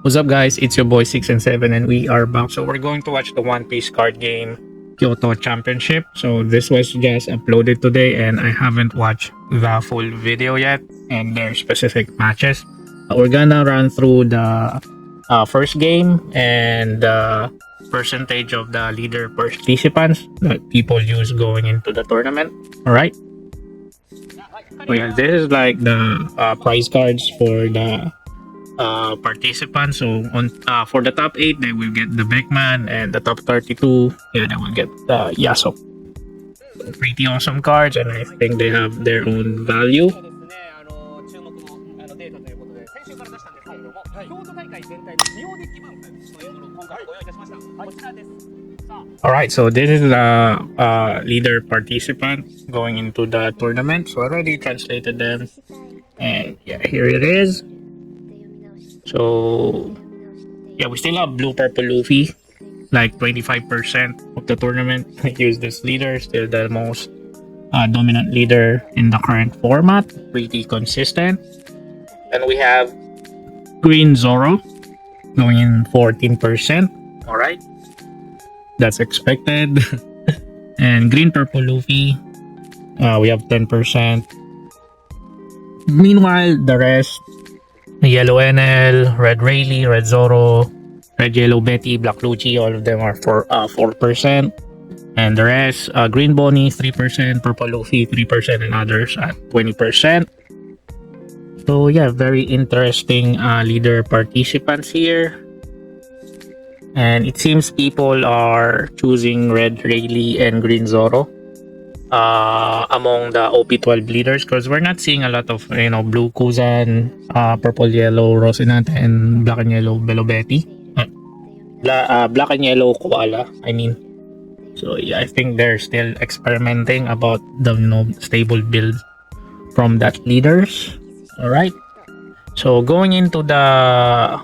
What's up, guys? It's your boy 6 and 7, and we are back. So we're going to watch the One Piece card game Kyoto Championship. So this was just uploaded today, and I haven't watched the full video yet and their specific matches. We're gonna run through the first game and the percentage of the leader participants that people use going into the tournament. All right. So yeah, this is like the prize cards for the participants. So on for the top 8, they will get the Beckman, and the top 32, yeah, they will get the Yasop. So pretty awesome cards, and I think they have their own value. Alright, so this is the leader participant going into the tournament. So I already translated them, and yeah, here it is. So yeah, we still have Blue-Purple Luffy, like 25% of the tournament use this leader, still the most dominant leader in the current format, pretty consistent. And we have Green Zoro going in 14%. All right, that's expected. And Green-Purple Luffy, we have 10%. Meanwhile, the rest, Yellow NL, Red Rayleigh, Red Zoro, Red Yellow Betty, Black Lucci, all of them are for 4%. And the rest, Green Bonnie 3%, Purple Luffy 3%, and others at 20%. So yeah, very interesting leader participants here. And it seems people are choosing Red Rayleigh and Green Zoro among the OP12 leaders, because we're not seeing a lot of blue Kuzan, purple yellow Rosinante, and black and yellow Belobetti. Black and yellow Koala, I mean. So yeah, I think they're still experimenting about the stable build from that leaders. All right. So going into the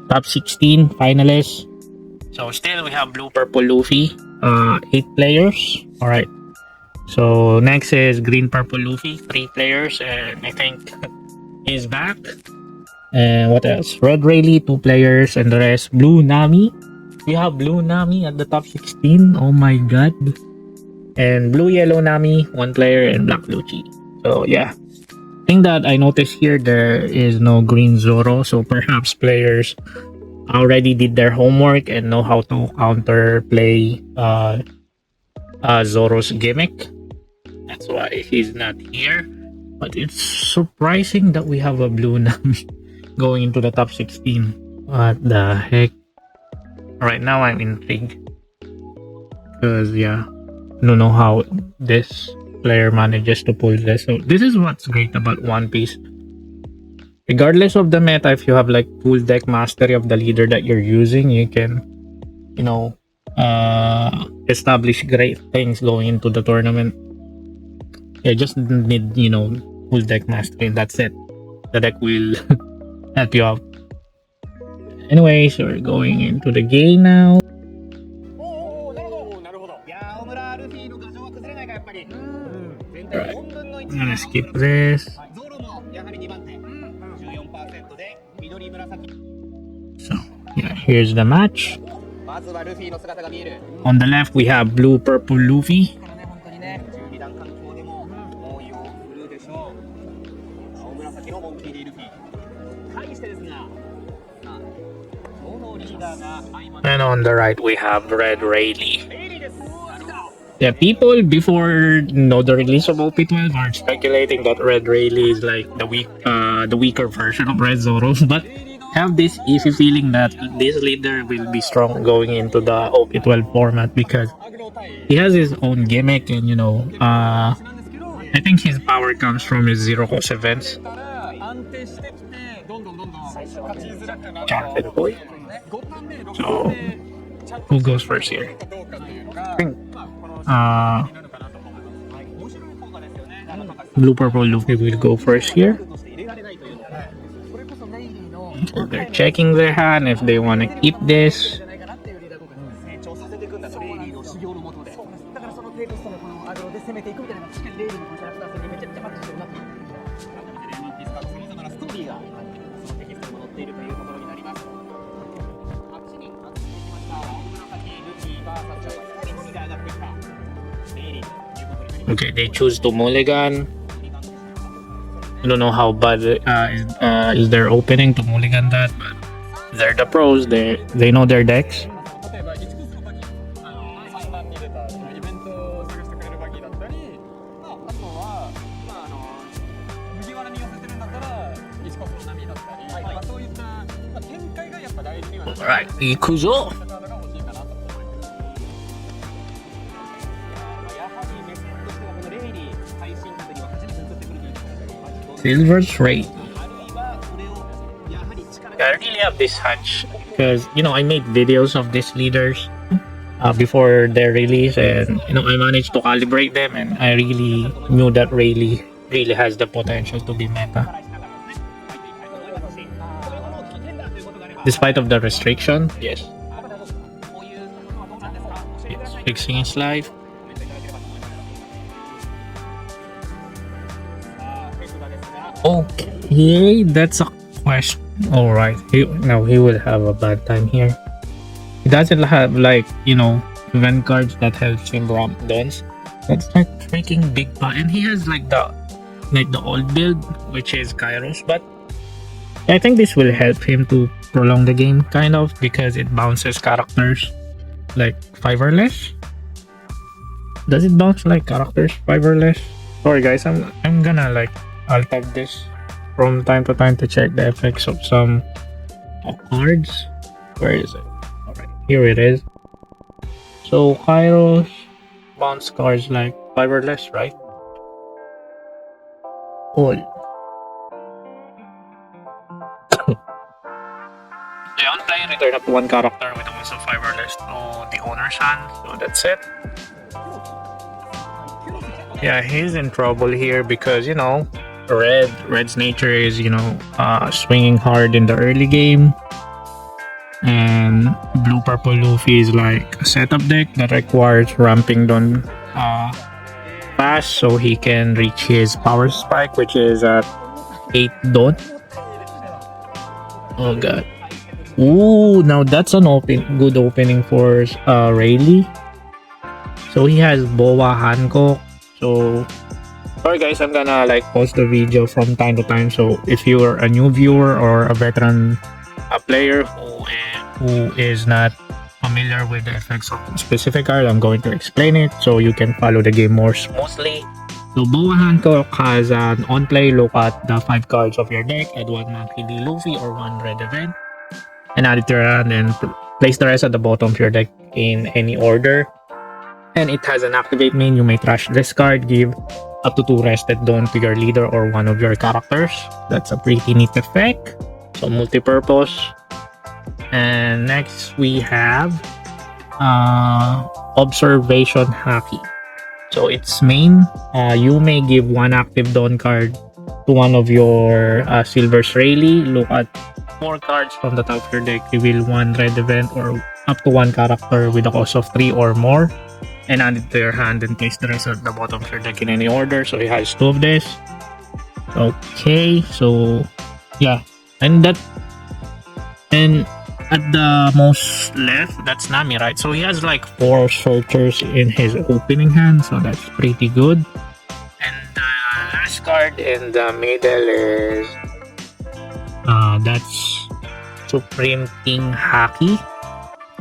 top 16 finalists. So still we have Blue-Purple Luffy, 8 players. All right. So next is Green-Purple Luffy, 3 players, and I think he's back. And what else? Red Rayleigh, 2 players, and the rest Blue Nami. We have Blue Nami at the top 16. Oh my god. And Blue Yellow Nami, 1 player, and Black Lucci. So yeah. Thing that I noticed here, there is no Green Zoro, so perhaps players already did their homework and know how to counter play Zoro's gimmick. That's why he's not here. But it's surprising that we have a Blue Nami going into the top 16. What the heck? Right now I'm intrigued. Because yeah, I don't know how this player manages to pull this. So this is what's great about One Piece. Regardless of the meta, if you have like full deck mastery of the leader that you're using, you can, establish great things going into the tournament. You just need, full deck mastery, and that's it. The deck will help you out. Anyway, so we're going into the game now. Alright, I'm gonna skip this. So, yeah, here's the match. On the left, we have Blue-Purple Luffy. And on the right, we have Red Rayleigh. Yeah, people before the release of OP12 are speculating that Red Rayleigh is like the weaker version of Red Zoro, but have this easy feeling that this leader will be strong going into the OP12 format, because he has his own gimmick, and I think his power comes from his zero cost events. Champion boy. So who goes first here? I think Blue-Purple Luffy will go first here. So they're checking their hand if they want to keep this. Okay, they choose to mulligan. I don't know how bad is their opening to mulligan that, but they're the pros. They know their decks. Alright, Ikuzo. Silvers Rayleigh. I really have this hunch because I made videos of these leaders before their release, and I managed to calibrate them, and I really knew that Rayleigh really has the potential to be meta. Despite of the restriction, yes. Yes, fixing his life. Okay, that's a question. Alright, now he will have a bad time here. He doesn't have event cards that helps him ramp dons. That's like freaking big part. And he has the old build, which is Kairos, but I think this will help him to prolong the game kind of, because it bounces characters like 5 or less. Does it bounce like characters 5 or less? Sorry guys, I'm gonna I'll type this from time to time to check the effects of some cards. Where is it? Alright, here it is. So Kairos bounce cards like 5 or less, right? All. The on-play return up one character with also 5 or less to the owner's hand. So that's it. Yeah, he's in trouble here because Red's nature is swinging hard in the early game, and Blue-Purple Luffy is like a setup deck that requires ramping down fast so he can reach his power spike, which is at 8 dot. Oh god. Ooh, now that's an good opening for Rayleigh. So he has Boa Hancock. So sorry guys, I'm gonna post the video from time to time. So if you're a new viewer or a veteran player who is not familiar with the effects of a specific card, I'm going to explain it so you can follow the game more smoothly. So Boa Hancock has an on-play look at the 5 cards of your deck, add 1 Monkey D. Luffy or 1 red event, and add it to your hand, and place the rest at the bottom of your deck in any order. And it has an activate main. You may trash this card, give up to 2 rested don to your leader or one of your characters. That's a pretty neat effect. So multi-purpose. And next we have Observation Haki. So its main, you may give 1 active don card to one of your Silvers Rayleigh. Look at 4 cards from the top of your deck, reveal 1 red event or up to 1 character with a cost of 3 or more, and add it to your hand and place the rest at the bottom of your deck in any order. So he has 2 of this. Okay, so yeah, and at the most left, that's Nami, right? So he has 4 searchers in his opening hand, so that's pretty good. And the last card in the middle is that's Supreme King Haki.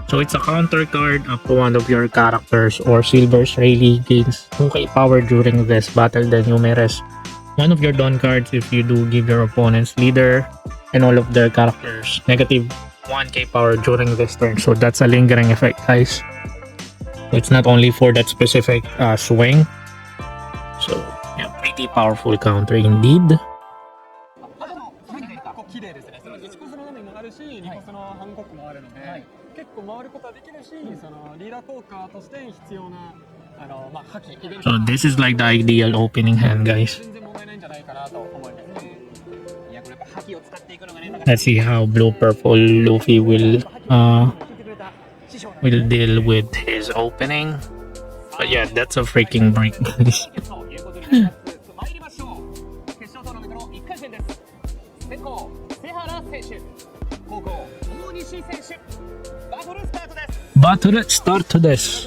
So it's a counter card up to one of your characters or Silvers Rayleigh gains 2k power during this battle. Then you may rest one of your Dawn cards if you do give your opponent's leader and all of their characters negative 1k power during this turn. So that's a lingering effect, guys. It's not only for that specific swing. So yeah, pretty powerful counter indeed. So this is the ideal opening hand, guys. Let's see how Blue-Purple Luffy will deal with his opening. But yeah, that's a freaking break, guys. Battle start to this.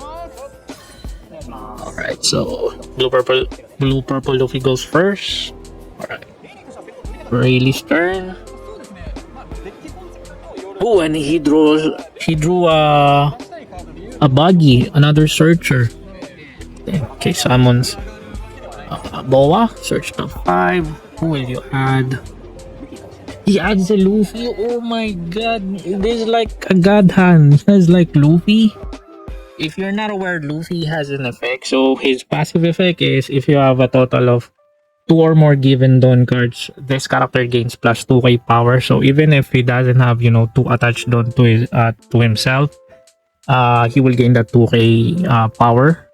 Alright. Alright, so blue-purple Luffy goes first. Alright. Rayleigh's turn. Oh, and he drew a buggy, another searcher. Okay, summons Boa, search top 5. Who will you add? He adds a Luffy. Oh my god, this is like a god hand. He has like Luffy. If you're not aware, Luffy has an effect. So his passive effect is if you have a total of 2 or more given Dawn cards, this character gains plus 2k power. So even if he doesn't have, 2 attached Dawn to himself, he will gain that 2k power.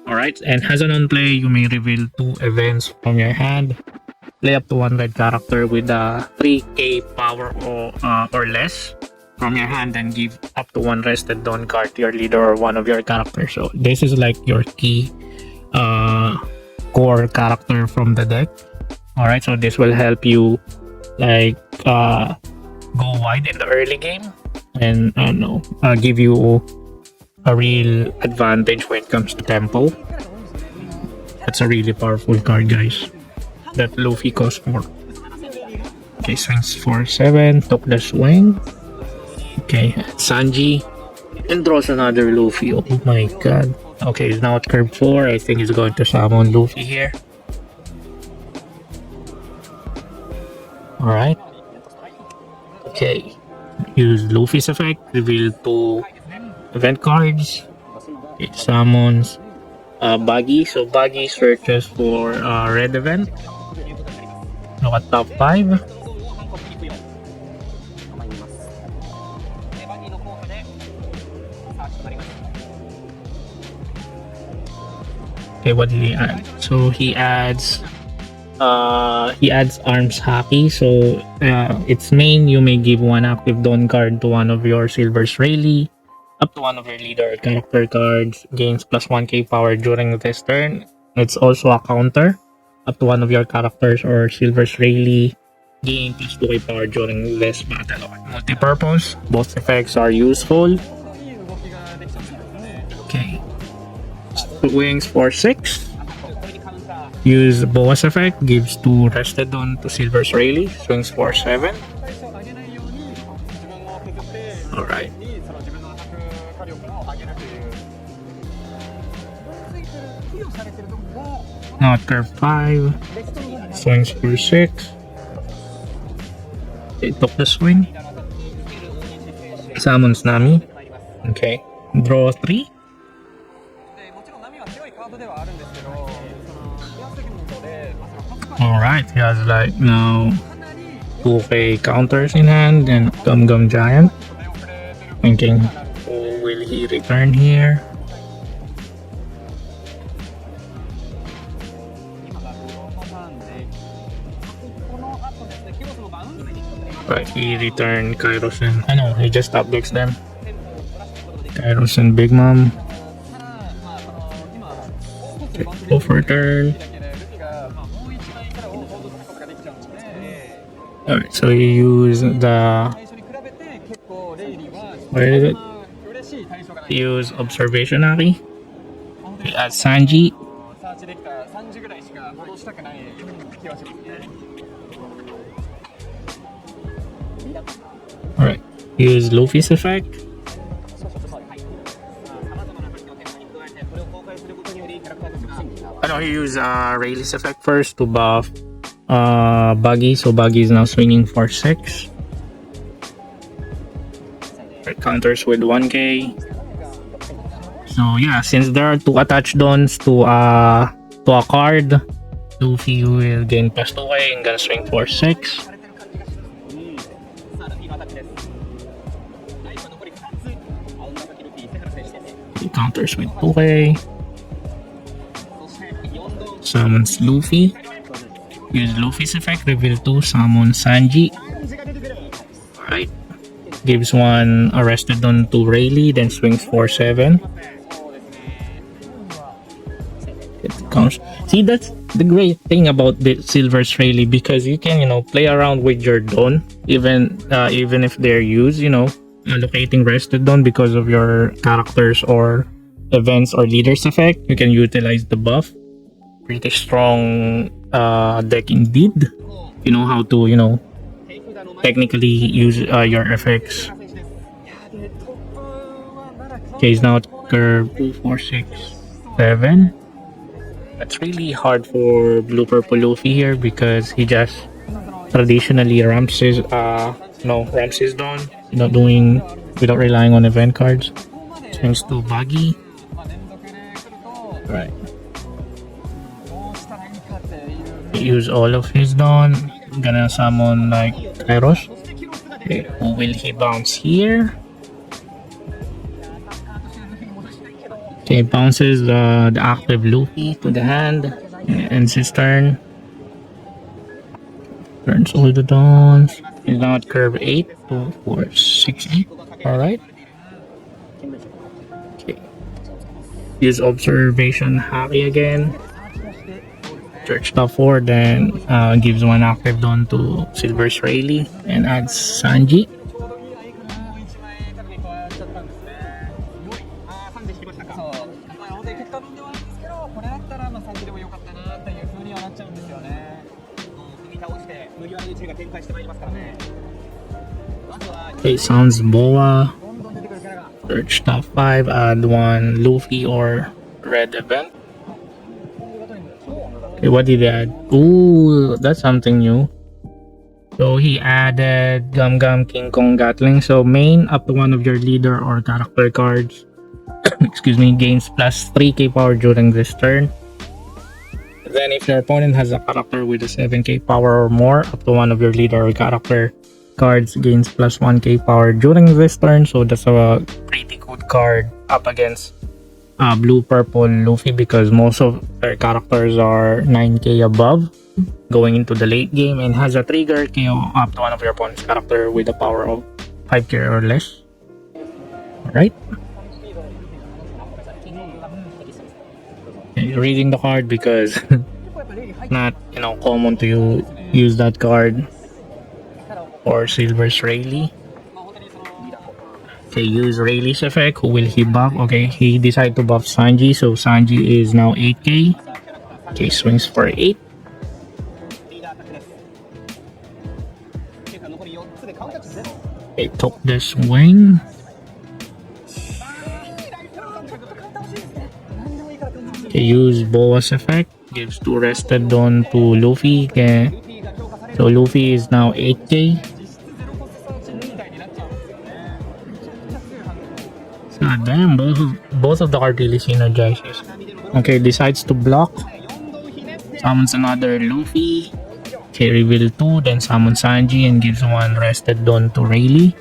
Alright, and as an on-play, you may reveal 2 events from your hand. Play up to 1 red character with 3k power or less from your hand, and give up to 1 rested Dawn card to your leader or one of your characters. So this is like your key core character from the deck. Alright, so this will help you like go wide in the early game, and give you a real advantage when it comes to tempo. That's a really powerful card, guys. That Luffy costs 4. Okay, swings for 7, took the swing. Okay, Sanji, and draws another Luffy. Oh my god. Okay, he's now at curve 4. I think he's going to summon Luffy here. Alright. Okay. Use Luffy's effect. Reveal 2 event cards. It summons Buggy. So Buggy searches for red event. Look at top 5. Okay, what did he add? So he adds arms haki. So its main, you may give 1 active Dawn card to one of your Silvers Rayleigh, up to one of your leader character cards, gains plus 1k power during this turn. It's also a counter. Up to one of your characters or Silvers Rayleigh, gain plus 2k power during this battle. Multi-purpose, both effects are useful. Okay. Wings for 6. Use Boa's effect, gives 2 rested on to Silvers Rayleigh, swings for 7. Alright. Now at curve 5, swings for 6. Okay, took the swing. Summons Nami. Okay, draw 3. Alright, he has like now 2k counters in hand and Gum Giant. Thinking, will he return here? Right, he returned Kairos and he just updates them. Kairos and Big Mom. Okay, go for turn. Alright, so you use the... Where is it? Use Observation Aki. Okay, add Sanji. Alright, use Luffy's effect. He used Rayleigh's effect first to buff Buggy, so Buggy is now swinging for 6. It counters with 1k. So yeah, since there are 2 attached dons to a card, Luffy will gain plus 2k and gonna swing for 6. He counters with 2k. Summons Luffy. Use Luffy's effect, reveal 2, summon Sanji. Alright. Gives 1 arrested on to Rayleigh, then swings for 7. It counts. See, that's the great thing about the Silvers Rayleigh, because you can, play around with your Dawn, even if they're used, allocating rested Dawn because of your characters or events or leaders effect, you can utilize the buff. Pretty strong deck indeed. You know how to, technically use your effects. Okay, he's now at curve 2, 4, 6, 7. That's really hard for Blue-Purple Luffy here because he just traditionally ramps his down, without relying on event cards. Swings to Buggy. Right. Use all of his dawn. Gonna summon like Kairos. Okay, who will he bounce here? Okay, bounces the active Luffy to the hand. Ends his turn. Turns all the dawns. He's now at curve 8, 2, 4, 6, 8. Alright. Okay. Use observation Haki again. Search top 4, then gives one active dawn to Silvers Rayleigh and adds Sanji. Okay, sounds Boa. Search top 5, add one Luffy or Red event. Okay, what did he add? Ooh, that's something new. So he added Gum Gum King Kong Gatling. So main up to one of your leader or character cards excuse me, gains plus 3k power during this turn. Then if your opponent has a character with a 7k power or more, up to one of your leader or character cards gains plus 1k power during this turn. So that's a pretty good card up against Blue-Purple Luffy because most of their characters are 9k above going into the late game and has a trigger KO up to one of your opponent's character with a power of 5k or less. Alright. Okay, reading the card because not common to use that card for Silvers Rayleigh. Okay, use Rayleigh's effect. Who will he buff? Okay, he decided to buff Sanji, so Sanji is now 8k. Okay, swings for 8. Okay, took the swing. Okay, use Boa's effect. Gives 2 rested dawn to Luffy. Okay. So Luffy is now 8k. God damn, both of the card really synergizes. Okay, decides to block. Summons another Luffy. Okay, reveal 2, then summons Sanji and gives 1 rested dawn to Rayleigh.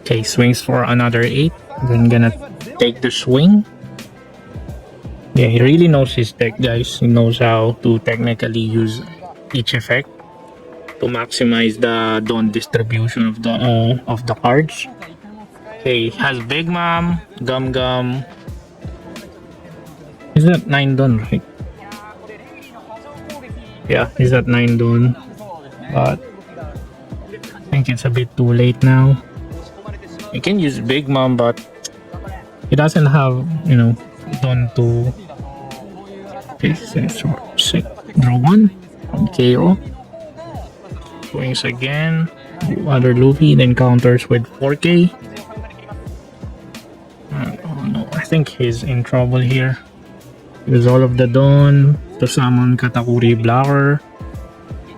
Okay, swings for another 8. Then gonna take the swing. Yeah, he really knows his deck, guys. He knows how to technically use each effect to maximize the dawn distribution of the cards. Okay, has Big Mom, Gum Gum. Is that 9 dawn, right? Yeah, he's at 9 dawn. But I think it's a bit too late now. You can use Big Mom, but he doesn't have, dawn to. Okay, so draw 1 and KO. Swings again. Other Luffy then counters with 4k. Oh no, I think he's in trouble here. Use all of the dawn to summon Katakuri Blocker.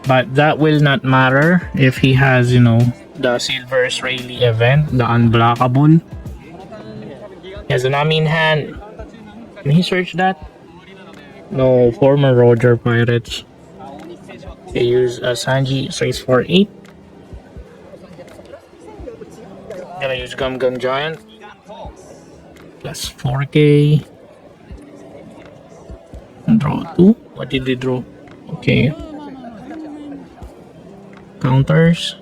But that will not matter if he has, the Silvers Rayleigh event, the unblockable. He has a Nami in hand. Can he search that? No, former Roger Pirates. They use Sanji 648. Gonna use Gum Gum Giant. Plus 4k. Draw 2. What did they draw? Okay. Counters.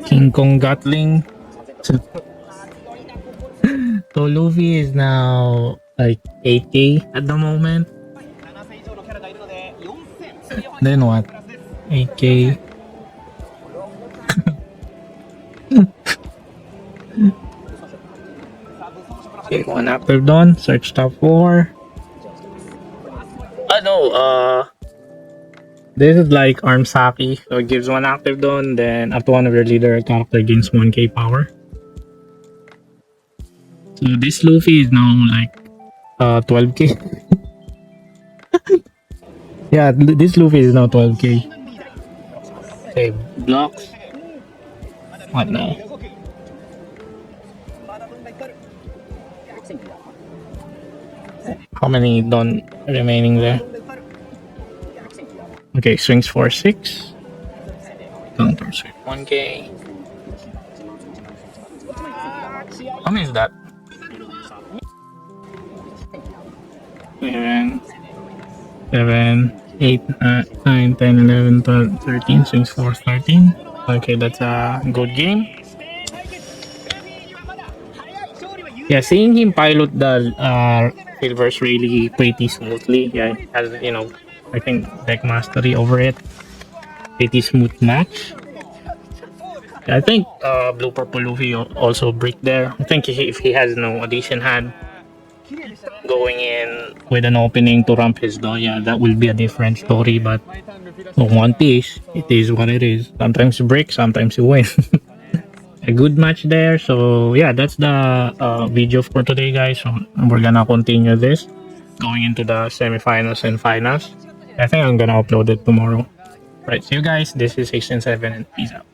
King Kong Gatling. So Luffy is now like 8k at the moment. Then what? 8K. Okay, one active done. Search top 4. No, this is like Armsaki. So it gives one active done, then up to one of your leader character gains 1k power. So this Luffy is now like 12k. Yeah, this Luffy is now 12k. Okay, blocks. What now? How many done remaining there? Okay, swings for 6. Counter swing 1k. How many is that? 7, 8, 9, 10, 11, 12, 13. Swings for 13. Okay, that's a good game. Yeah, seeing him pilot the Silvers Rayleigh pretty smoothly. Yeah, has, you know, I think deck mastery over it. Pretty smooth match. I think Blue-Purple Luffy also break there. I think if he has no addition hand going in with an opening to ramp his door, yeah, that will be a different story. But on One Piece, it is what it is. Sometimes you break, sometimes you win. A good match there. So yeah, that's the video for today, guys. So we're gonna continue this going into the semifinals and finals. I think I'm gonna upload it tomorrow. Right, see you guys. This is 6 and 7 and peace out.